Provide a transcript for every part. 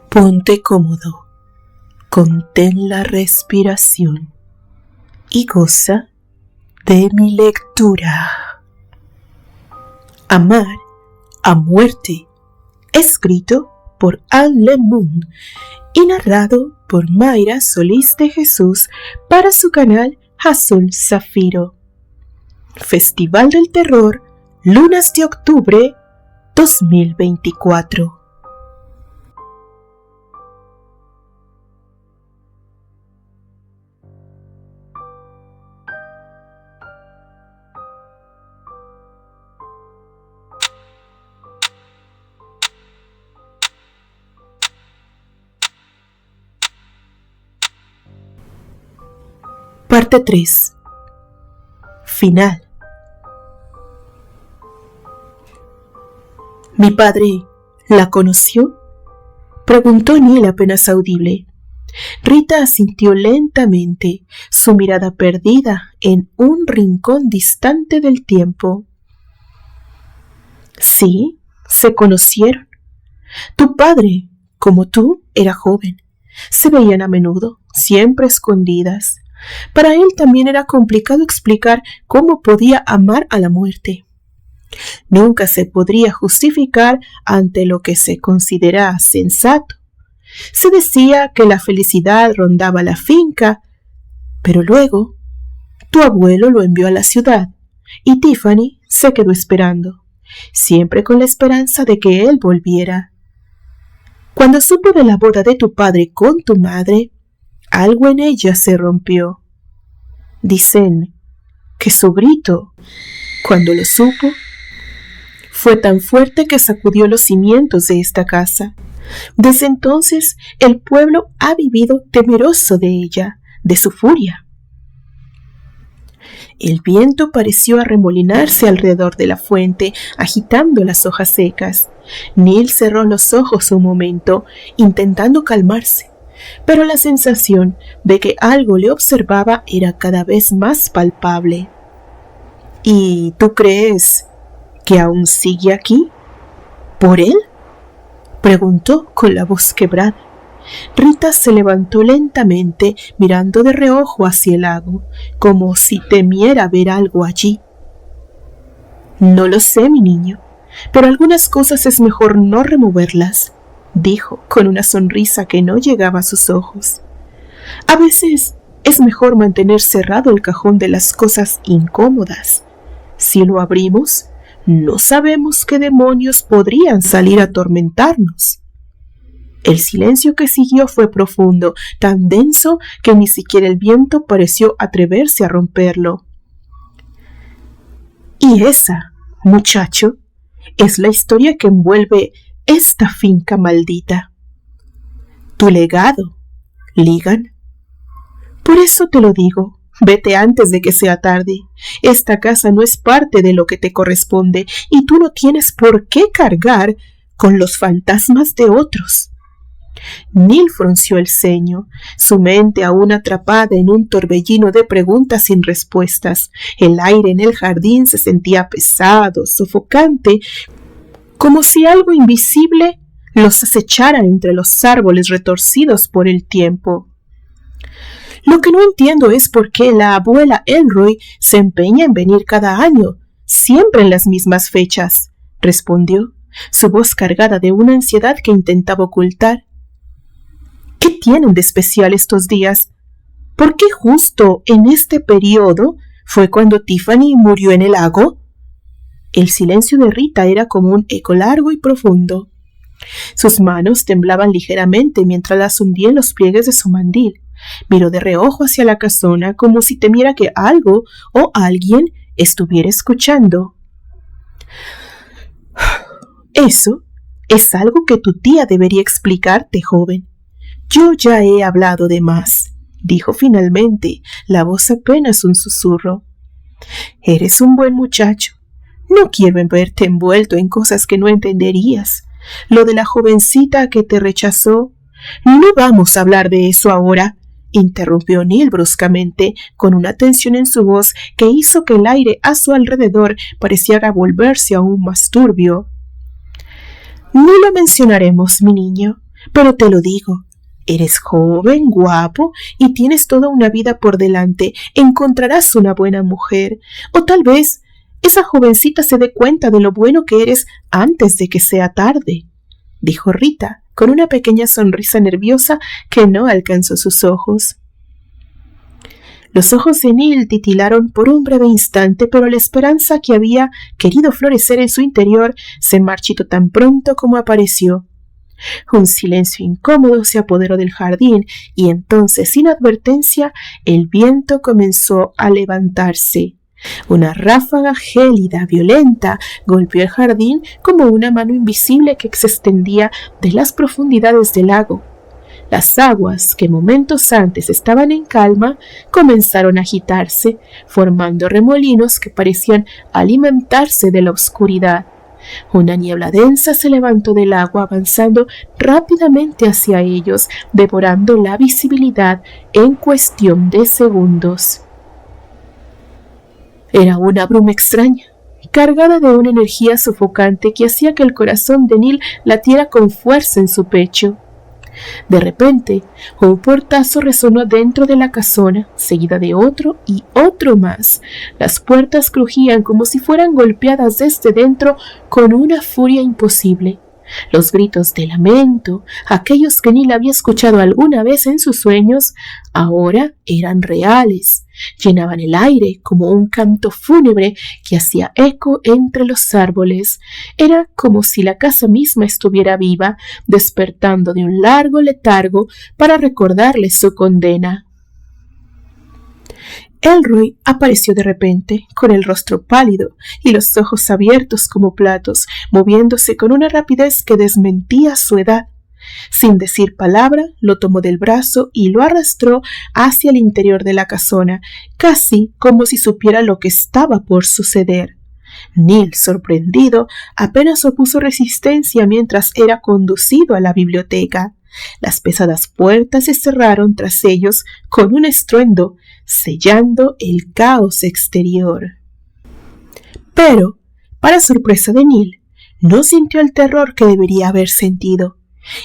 Ponte cómodo, contén la respiración y goza de mi lectura. Amar a muerte, escrito por Anne Lemon y narrado por Mayra Solís de Jesús para su canal Azul Zafiro. Festival del Terror, Lunas de Octubre 2024. Parte 3. Final. ¿Mi padre la conoció?, preguntó Neil apenas audible. Rita asintió lentamente, su mirada perdida en un rincón distante del tiempo. Sí, se conocieron. Tu padre, como tú, era joven. Se veían a menudo, siempre escondidas. Para él también era complicado explicar cómo podía amar a la muerte. Nunca se podría justificar ante lo que se considera sensato. Se decía que la felicidad rondaba la finca, pero luego tu abuelo lo envió a la ciudad y Tiffany se quedó esperando, siempre con la esperanza de que él volviera. Cuando supo de la boda de tu padre con tu madre, algo en ella se rompió. Dicen que su grito, cuando lo supo, fue tan fuerte que sacudió los cimientos de esta casa. Desde entonces el pueblo ha vivido temeroso de ella, de su furia. El viento pareció arremolinarse alrededor de la fuente, agitando las hojas secas. Neil cerró los ojos un momento, intentando calmarse, pero la sensación de que algo le observaba era cada vez más palpable. ¿Y tú crees que aún sigue aquí? ¿Por él?, preguntó con la voz quebrada. Rita se levantó lentamente, mirando de reojo hacia el lago, como si temiera ver algo allí. No lo sé, mi niño, pero algunas cosas es mejor no removerlas, dijo con una sonrisa que no llegaba a sus ojos. A veces es mejor mantener cerrado el cajón de las cosas incómodas. Si lo abrimos, no sabemos qué demonios podrían salir a atormentarnos. El silencio que siguió fue profundo, tan denso que ni siquiera el viento pareció atreverse a romperlo. Y esa, muchacho, es la historia que envuelve esta finca maldita. Tu legado, Ligan. Por eso te lo digo, vete antes de que sea tarde. Esta casa no es parte de lo que te corresponde y tú no tienes por qué cargar con los fantasmas de otros. Neil frunció el ceño, su mente aún atrapada en un torbellino de preguntas sin respuestas. El aire en el jardín se sentía pesado, sofocante, como si algo invisible los acechara entre los árboles retorcidos por el tiempo. Lo que no entiendo es por qué la abuela Elroy se empeña en venir cada año, siempre en las mismas fechas, respondió, su voz cargada de una ansiedad que intentaba ocultar. ¿Qué tienen de especial estos días? ¿Por qué justo en este periodo fue cuando Tiffany murió en el lago? El silencio de Rita era como un eco largo y profundo. Sus manos temblaban ligeramente mientras las hundía en los pliegues de su mandil. Miró de reojo hacia la casona como si temiera que algo o alguien estuviera escuchando. Eso es algo que tu tía debería explicarte, joven. Yo ya he hablado de más, dijo finalmente, la voz apenas un susurro. Eres un buen muchacho. No quiero verte envuelto en cosas que no entenderías. Lo de la jovencita que te rechazó, No vamos a hablar de eso ahora, interrumpió Neil bruscamente, con una tensión en su voz que hizo que el aire a su alrededor pareciera volverse aún más turbio. No lo mencionaremos, mi niño, pero te lo digo. Eres joven, guapo y tienes toda una vida por delante. Encontrarás una buena mujer. O tal vez esa jovencita se dé cuenta de lo bueno que eres antes de que sea tarde, dijo Rita, con una pequeña sonrisa nerviosa que no alcanzó sus ojos. Los ojos de Neil titilaron por un breve instante, pero la esperanza que había querido florecer en su interior se marchitó tan pronto como apareció. Un silencio incómodo se apoderó del jardín y entonces, sin advertencia, el viento comenzó a levantarse. Una ráfaga gélida, violenta, golpeó el jardín como una mano invisible que se extendía de las profundidades del lago. Las aguas, que momentos antes estaban en calma, comenzaron a agitarse, formando remolinos que parecían alimentarse de la oscuridad. Una niebla densa se levantó del agua, avanzando rápidamente hacia ellos, devorando la visibilidad en cuestión de segundos. Era una bruma extraña, cargada de una energía sofocante que hacía que el corazón de Neil latiera con fuerza en su pecho. De repente, un portazo resonó dentro de la casona, seguida de otro y otro más. Las puertas crujían como si fueran golpeadas desde dentro con una furia imposible. Los gritos de lamento, aquellos que Neil había escuchado alguna vez en sus sueños, ahora eran reales. Llenaban el aire como un canto fúnebre que hacía eco entre los árboles. Era como si la casa misma estuviera viva, despertando de un largo letargo para recordarles su condena. Elroy apareció de repente, con el rostro pálido y los ojos abiertos como platos, moviéndose con una rapidez que desmentía su edad. Sin decir palabra, lo tomó del brazo y lo arrastró hacia el interior de la casona, casi como si supiera lo que estaba por suceder. Neil, sorprendido, apenas opuso resistencia mientras era conducido a la biblioteca. Las pesadas puertas se cerraron tras ellos con un estruendo, sellando el caos exterior. Pero, para sorpresa de Neil, no sintió el terror que debería haber sentido.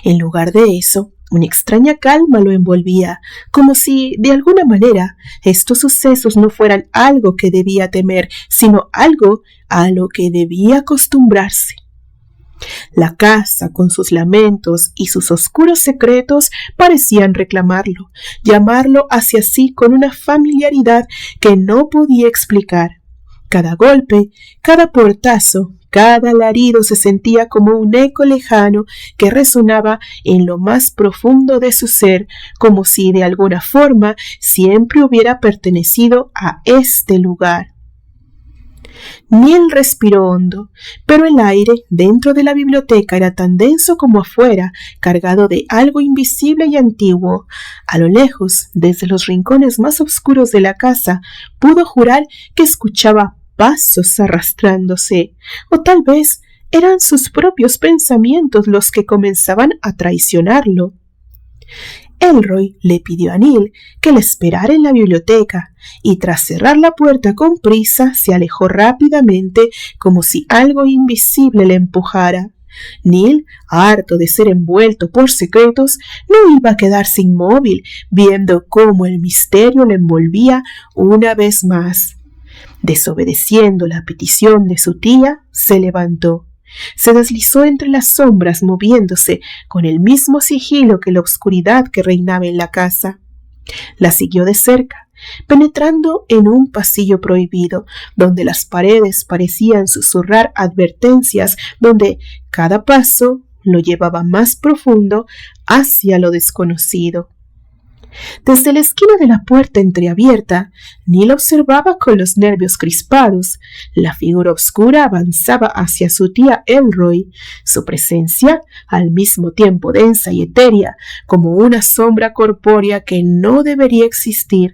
En lugar de eso, una extraña calma lo envolvía, como si, de alguna manera, estos sucesos no fueran algo que debía temer, sino algo a lo que debía acostumbrarse. La casa, con sus lamentos y sus oscuros secretos, parecían reclamarlo, llamarlo hacia sí con una familiaridad que no podía explicar. Cada golpe, cada portazo, cada alarido se sentía como un eco lejano que resonaba en lo más profundo de su ser, como si de alguna forma siempre hubiera pertenecido a este lugar. Neil respiró hondo, pero el aire dentro de la biblioteca era tan denso como afuera, cargado de algo invisible y antiguo. A lo lejos, desde los rincones más oscuros de la casa, pudo jurar que escuchaba pasos arrastrándose, o tal vez eran sus propios pensamientos los que comenzaban a traicionarlo. Elroy le pidió a Neil que le esperara en la biblioteca y tras cerrar la puerta con prisa se alejó rápidamente como si algo invisible le empujara. Neil, harto de ser envuelto por secretos, no iba a quedarse inmóvil viendo cómo el misterio le envolvía una vez más. Desobedeciendo la petición de su tía, se levantó. Se deslizó entre las sombras, moviéndose con el mismo sigilo que la oscuridad que reinaba en la casa. La siguió de cerca, penetrando en un pasillo prohibido, donde las paredes parecían susurrar advertencias, donde cada paso lo llevaba más profundo hacia lo desconocido. Desde la esquina de la puerta entreabierta, Neil observaba con los nervios crispados. La figura oscura avanzaba hacia su tía Elroy, su presencia al mismo tiempo densa y etérea, como una sombra corpórea que no debería existir.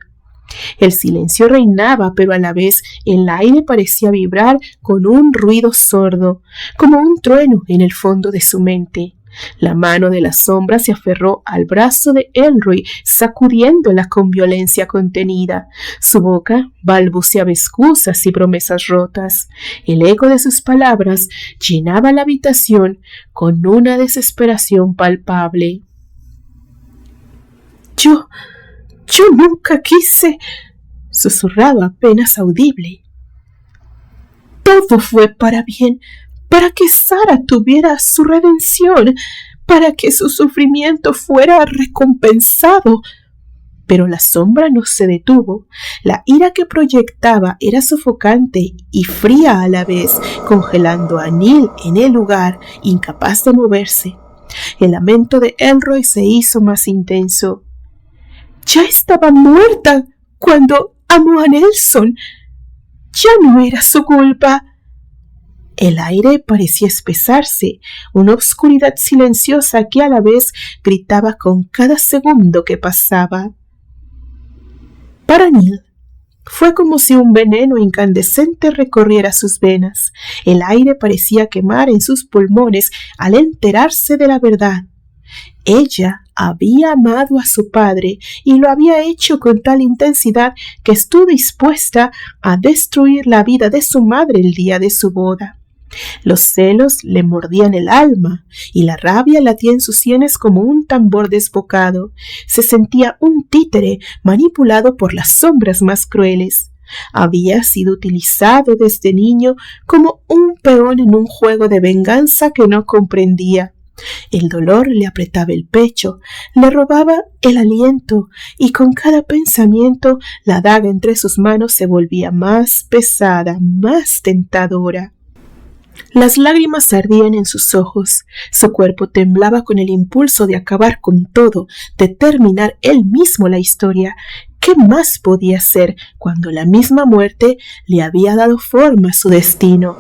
El silencio reinaba, pero a la vez el aire parecía vibrar con un ruido sordo, como un trueno en el fondo de su mente. La mano de la sombra se aferró al brazo de Elroy, sacudiéndola con violencia contenida. Su boca balbuceaba excusas y promesas rotas. El eco de sus palabras llenaba la habitación con una desesperación palpable. Yo nunca quise, susurraba apenas audible. Todo fue para bien, para que Sara tuviera su redención, para que su sufrimiento fuera recompensado. Pero la sombra no se detuvo. La ira que proyectaba era sofocante y fría a la vez, congelando a Neil en el lugar, incapaz de moverse. El lamento de Elroy se hizo más intenso. Ya estaba muerta cuando amó a Nelson. Ya no era su culpa. El aire parecía espesarse, una oscuridad silenciosa que a la vez gritaba con cada segundo que pasaba. Para Neil fue como si un veneno incandescente recorriera sus venas. El aire parecía quemar en sus pulmones al enterarse de la verdad. Ella había amado a su padre y lo había hecho con tal intensidad que estuvo dispuesta a destruir la vida de su madre el día de su boda. Los celos le mordían el alma y la rabia latía en sus sienes como un tambor desbocado. Se sentía un títere manipulado por las sombras más crueles. Había sido utilizado desde niño como un peón en un juego de venganza que no comprendía. El dolor le apretaba el pecho, le robaba el aliento y con cada pensamiento la daga entre sus manos se volvía más pesada, más tentadora. Las lágrimas ardían en sus ojos, su cuerpo temblaba con el impulso de acabar con todo, de terminar él mismo la historia. ¿Qué más podía hacer cuando la misma muerte le había dado forma a su destino?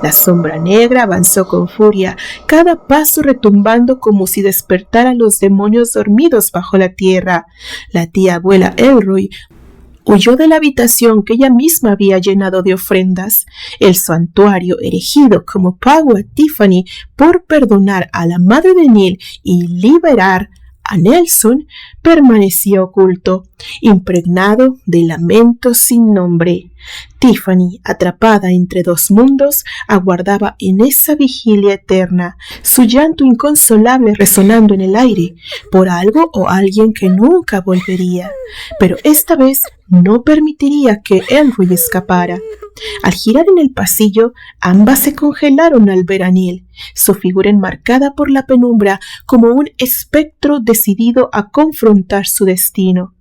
La sombra negra avanzó con furia, cada paso retumbando como si despertara a los demonios dormidos bajo la tierra. La tía abuela Elroy huyó de la habitación que ella misma había llenado de ofrendas. El santuario erigido como pago a Tiffany por perdonar a la madre de Neil y liberar a Nelson permanecía oculto, impregnado de lamentos sin nombre. Tiffany, atrapada entre dos mundos, aguardaba en esa vigilia eterna, su llanto inconsolable resonando en el aire, por algo o alguien que nunca volvería. Pero esta vez no permitiría que Elroy escapara. Al girar en el pasillo, ambas se congelaron al ver a Neil, su figura enmarcada por la penumbra como un espectro decidido a confrontar su destino.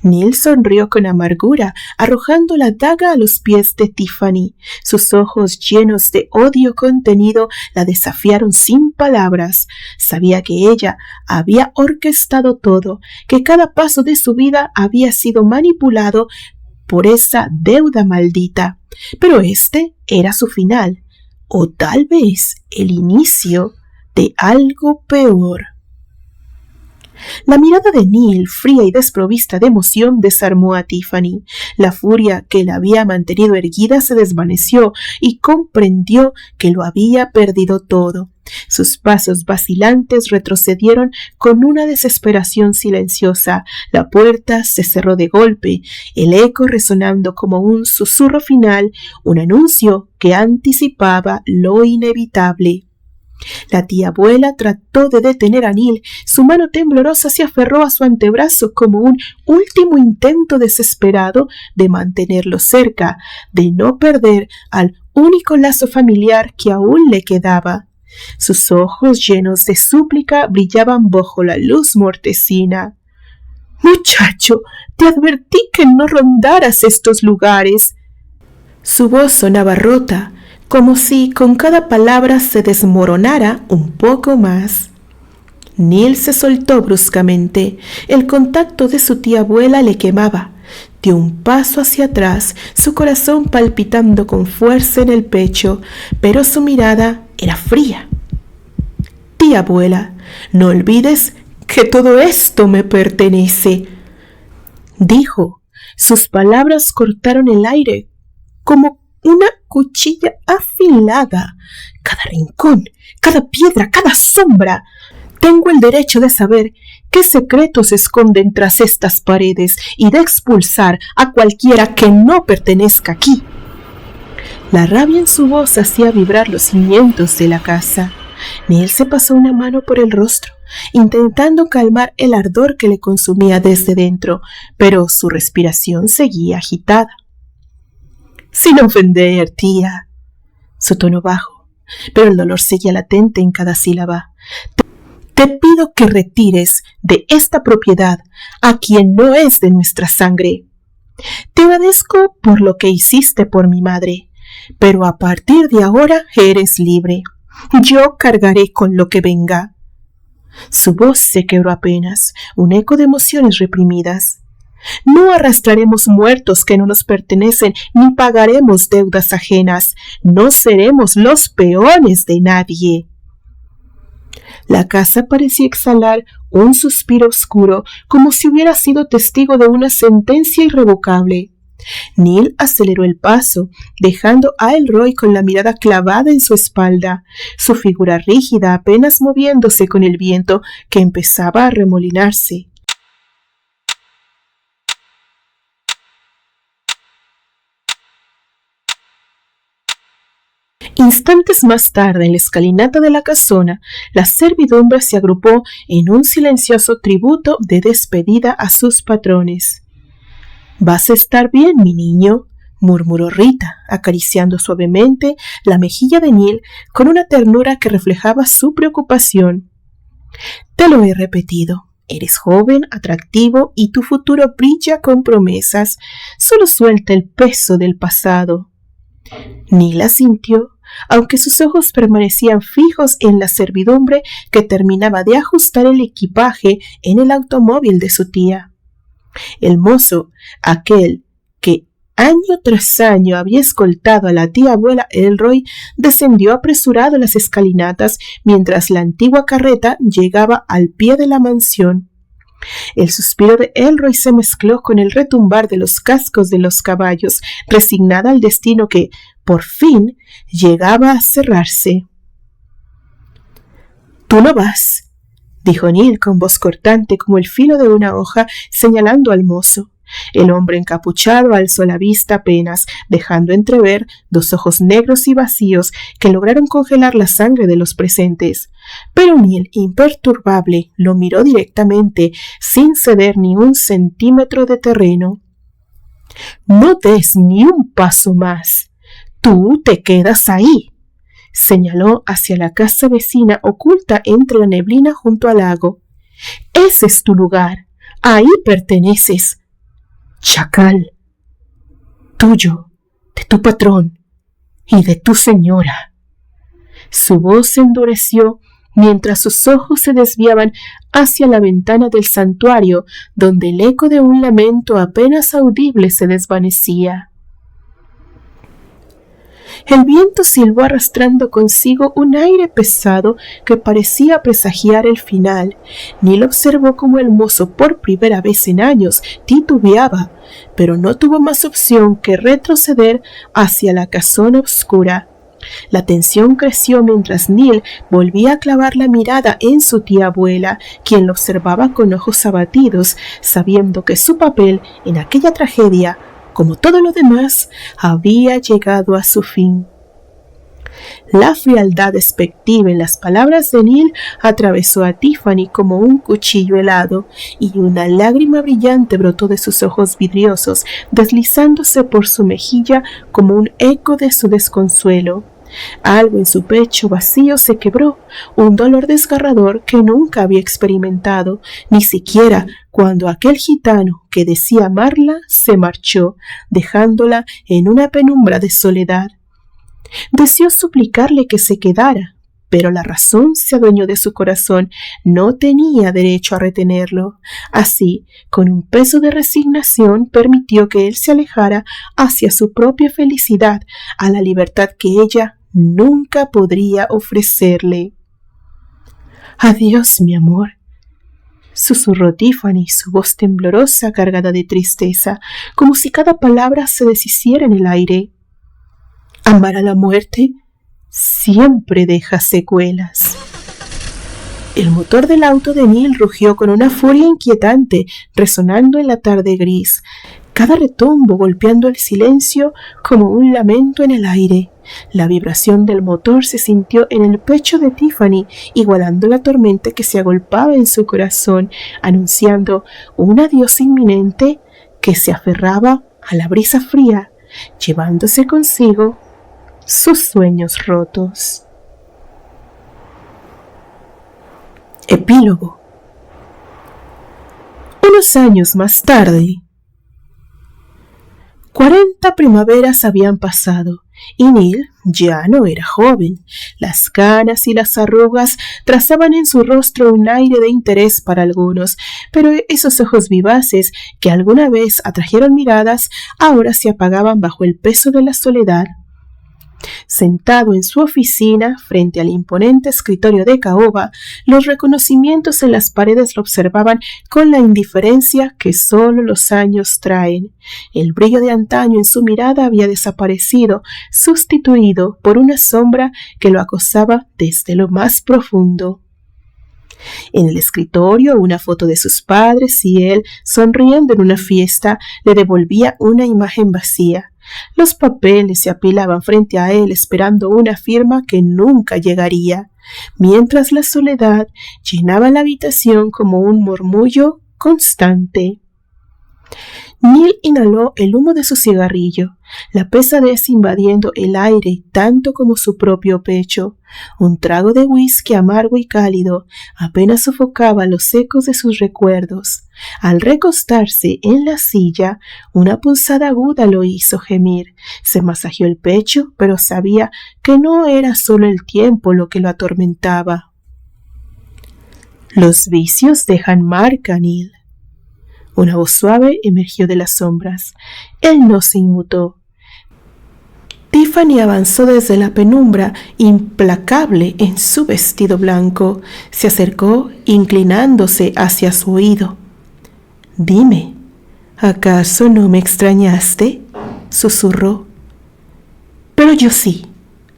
Neil sonrió con amargura, arrojando la daga a los pies de Tiffany. Sus ojos llenos de odio contenido la desafiaron sin palabras. Sabía que ella había orquestado todo, que cada paso de su vida había sido manipulado por esa deuda maldita. Pero este era su final, o tal vez el inicio de algo peor. La mirada de Neil, fría y desprovista de emoción, desarmó a Tiffany. La furia que la había mantenido erguida se desvaneció y comprendió que lo había perdido todo. Sus pasos vacilantes retrocedieron con una desesperación silenciosa. La puerta se cerró de golpe, el eco resonando como un susurro final, un anuncio que anticipaba lo inevitable. La tía abuela trató de detener a Neil. Su mano temblorosa se aferró a su antebrazo como un último intento desesperado de mantenerlo cerca, de no perder al único lazo familiar que aún le quedaba. Sus ojos llenos de súplica brillaban bajo la luz mortecina. «Muchacho, te advertí que no rondaras estos lugares». Su voz sonaba rota, como si con cada palabra se desmoronara un poco más. Neil se soltó bruscamente. El contacto de su tía abuela le quemaba. Dio un paso hacia atrás, su corazón palpitando con fuerza en el pecho, pero su mirada era fría. «Tía abuela, no olvides que todo esto me pertenece», dijo. Sus palabras cortaron el aire como una cuchilla afilada. Cada rincón, cada piedra, cada sombra. Tengo el derecho de saber qué secretos se esconden tras estas paredes y de expulsar a cualquiera que no pertenezca aquí. La rabia en su voz hacía vibrar los cimientos de la casa. Neil se pasó una mano por el rostro, intentando calmar el ardor que le consumía desde dentro, pero su respiración seguía agitada. Sin ofender, tía. Su tono bajo, pero el dolor seguía latente en cada sílaba. Te pido que retires de esta propiedad a quien no es de nuestra sangre. Te agradezco por lo que hiciste por mi madre, pero a partir de ahora eres libre. Yo cargaré con lo que venga. Su voz se quebró apenas, un eco de emociones reprimidas. No arrastraremos muertos que no nos pertenecen, ni pagaremos deudas ajenas. No seremos los peones de nadie. La casa parecía exhalar un suspiro oscuro, como si hubiera sido testigo de una sentencia irrevocable. Neil aceleró el paso, dejando a Elroy con la mirada clavada en su espalda, su figura rígida apenas moviéndose con el viento que empezaba a remolinarse. Instantes más tarde, en la escalinata de la casona, la servidumbre se agrupó en un silencioso tributo de despedida a sus patrones. «¿Vas a estar bien, mi niño?», murmuró Rita, acariciando suavemente la mejilla de Neil con una ternura que reflejaba su preocupación. «Te lo he repetido. Eres joven, atractivo y tu futuro brilla con promesas. Solo suelta el peso del pasado». Neil asintió, aunque sus ojos permanecían fijos en la servidumbre que terminaba de ajustar el equipaje en el automóvil de su tía. El mozo, aquel que año tras año había escoltado a la tía abuela Elroy, descendió apresurado las escalinatas mientras la antigua carreta llegaba al pie de la mansión. El suspiro de Elroy se mezcló con el retumbar de los cascos de los caballos, resignada al destino que, por fin, llegaba a cerrarse. «Tú no vas», dijo Neil con voz cortante como el filo de una hoja, señalando al mozo. El hombre encapuchado alzó la vista apenas, dejando entrever dos ojos negros y vacíos que lograron congelar la sangre de los presentes. Pero Neil, imperturbable, lo miró directamente, sin ceder ni un centímetro de terreno. «No des ni un paso más. Tú te quedas ahí», señaló hacia la casa vecina oculta entre la neblina junto al lago. «Ese es tu lugar. Ahí perteneces. Chacal. Tuyo, de tu patrón y de tu señora». Su voz se endureció mientras sus ojos se desviaban hacia la ventana del santuario, donde el eco de un lamento apenas audible se desvanecía. El viento silbó arrastrando consigo un aire pesado que parecía presagiar el final. Neil observó cómo el mozo, por primera vez en años, titubeaba, pero no tuvo más opción que retroceder hacia la casona oscura. La tensión creció mientras Neil volvía a clavar la mirada en su tía abuela, quien lo observaba con ojos abatidos, sabiendo que su papel en aquella tragedia, como todo lo demás, había llegado a su fin. La frialdad despectiva en las palabras de Neil atravesó a Tiffany como un cuchillo helado, y una lágrima brillante brotó de sus ojos vidriosos, deslizándose por su mejilla como un eco de su desconsuelo. Algo en su pecho vacío se quebró, un dolor desgarrador que nunca había experimentado, ni siquiera cuando aquel gitano que decía amarla se marchó, dejándola en una penumbra de soledad. Deseó suplicarle que se quedara, pero la razón se adueñó de su corazón, no tenía derecho a retenerlo. Así, con un peso de resignación, permitió que él se alejara hacia su propia felicidad, a la libertad que ella nunca podría ofrecerle. «Adiós, mi amor», susurró Tiffany, su voz temblorosa cargada de tristeza, como si cada palabra se deshiciera en el aire. Amar a la muerte siempre deja secuelas. El motor del auto de Neil rugió con una furia inquietante, resonando en la tarde gris, cada retumbo golpeando el silencio como un lamento en el aire. La vibración del motor se sintió en el pecho de Tiffany, igualando la tormenta que se agolpaba en su corazón, anunciando un adiós inminente que se aferraba a la brisa fría, llevándose consigo sus sueños rotos. Epílogo. Unos años más tarde, 40 primaveras habían pasado y Neil ya no era joven. Las canas y las arrugas trazaban en su rostro un aire de interés para algunos, pero esos ojos vivaces que alguna vez atrajeron miradas ahora se apagaban bajo el peso de la soledad. Sentado en su oficina, frente al imponente escritorio de caoba, los reconocimientos en las paredes lo observaban con la indiferencia que solo los años traen. El brillo de antaño en su mirada había desaparecido, sustituido por una sombra que lo acosaba desde lo más profundo. En el escritorio, una foto de sus padres y él, sonriendo en una fiesta, le devolvía una imagen vacía. Los papeles se apilaban frente a él esperando una firma que nunca llegaría, mientras la soledad llenaba la habitación como un murmullo constante. Neil inhaló el humo de su cigarrillo, la pesadez invadiendo el aire tanto como su propio pecho. Un trago de whisky amargo y cálido apenas sofocaba los ecos de sus recuerdos. Al recostarse en la silla, una punzada aguda lo hizo gemir. Se masajeó el pecho, pero sabía que no era solo el tiempo lo que lo atormentaba. Los vicios dejan marca, Neil. Una voz suave emergió de las sombras. Él no se inmutó. Tiffany avanzó desde la penumbra, implacable en su vestido blanco. Se acercó, inclinándose hacia su oído. «Dime, ¿acaso no me extrañaste?», susurró. «Pero yo sí»,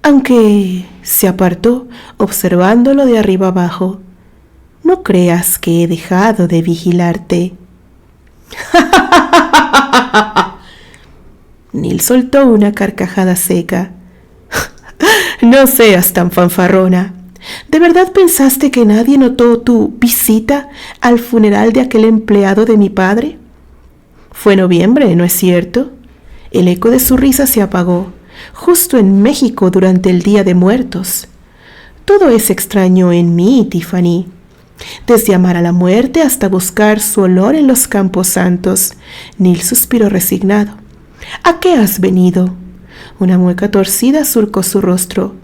aunque se apartó, observándolo de arriba abajo. «No creas que he dejado de vigilarte». Neil soltó una carcajada seca. «No seas tan fanfarrona. ¿De verdad pensaste que nadie notó tu visita al funeral de aquel empleado de mi padre? Fue noviembre, ¿no es cierto?». El eco de su risa se apagó, justo en México durante el Día de Muertos. «Todo es extraño en mí, Tiffany. Desde amar a la muerte hasta buscar su olor en los campos santos». Neil suspiró resignado. «¿A qué has venido?». Una mueca torcida surcó su rostro.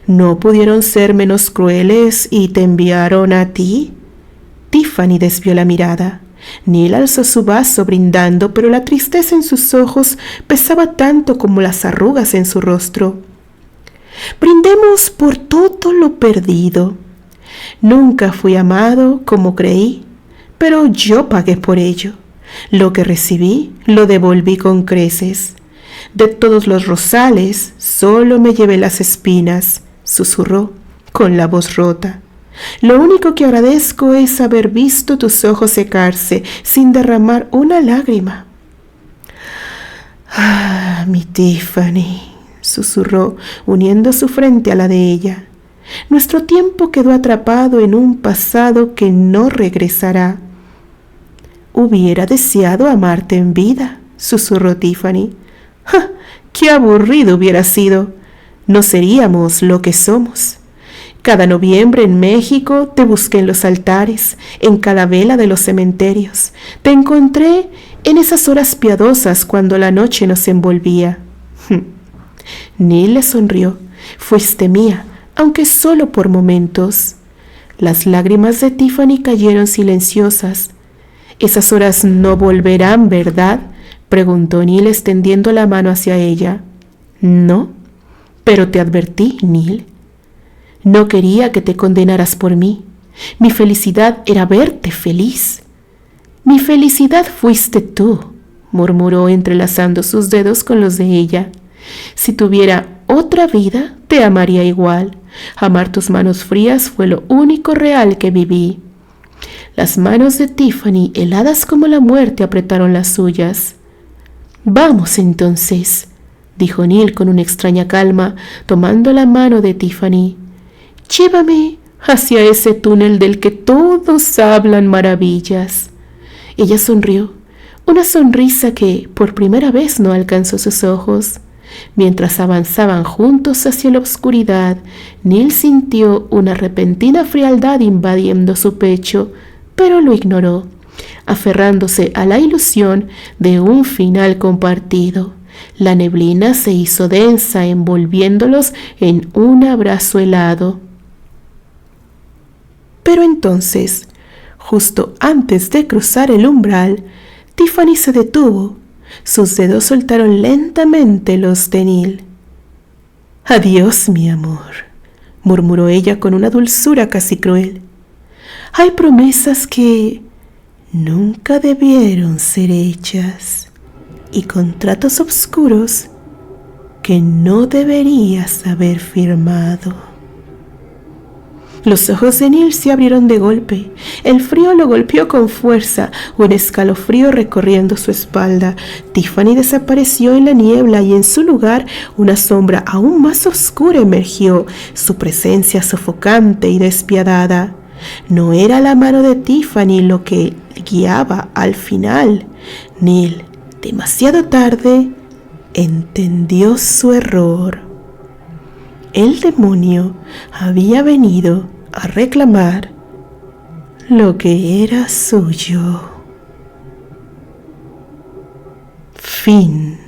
«¿No pudieron ser menos crueles y te enviaron a ti?». Tiffany desvió la mirada. Neil alzó su vaso brindando, pero la tristeza en sus ojos pesaba tanto como las arrugas en su rostro. «Brindemos por todo lo perdido. Nunca fui amado como creí, pero yo pagué por ello. Lo que recibí lo devolví con creces. De todos los rosales solo me llevé las espinas», susurró con la voz rota. «Lo único que agradezco es haber visto tus ojos secarse sin derramar una lágrima». «Ah, mi Tiffany», susurró, uniendo su frente a la de ella. «Nuestro tiempo quedó atrapado en un pasado que no regresará». «Hubiera deseado amarte en vida», susurró Tiffany. «¡Ja! ¡Qué aburrido hubiera sido! No seríamos lo que somos. Cada noviembre en México te busqué en los altares, en cada vela de los cementerios. Te encontré en esas horas piadosas cuando la noche nos envolvía». Neil le sonrió. «Fuiste mía, aunque solo por momentos». Las lágrimas de Tiffany cayeron silenciosas. «Esas horas no volverán, ¿verdad?», preguntó Neil extendiendo la mano hacia ella. «No, pero te advertí, Neil. No quería que te condenaras por mí. Mi felicidad era verte feliz». «Mi felicidad fuiste tú», murmuró entrelazando sus dedos con los de ella. «Si tuviera otra vida te amaría igual. Amar tus manos frías fue lo único real que viví. Las manos de Tiffany, heladas como la muerte, apretaron las suyas. Vamos entonces, dijo Neil con una extraña calma, tomando la mano de Tiffany. Llévame hacia ese túnel del que todos hablan maravillas. Ella sonrió, una sonrisa que por primera vez no alcanzó sus ojos. Mientras avanzaban juntos hacia la oscuridad, Neil sintió una repentina frialdad invadiendo su pecho, pero lo ignoró, aferrándose a la ilusión de un final compartido. La neblina se hizo densa, envolviéndolos en un abrazo helado. Pero entonces, justo antes de cruzar el umbral, Tiffany se detuvo. Sus dedos soltaron lentamente los de Neil. «Adiós, mi amor», murmuró ella con una dulzura casi cruel. «Hay promesas que nunca debieron ser hechas y contratos oscuros que no deberías haber firmado». Los ojos de Neil se abrieron de golpe. El frío lo golpeó con fuerza, un escalofrío recorriendo su espalda. Tiffany desapareció en la niebla y en su lugar una sombra aún más oscura emergió, su presencia sofocante y despiadada. No era la mano de Tiffany lo que guiaba al final. Neil, demasiado tarde, entendió su error. El demonio había venido a reclamar lo que era suyo. Fin.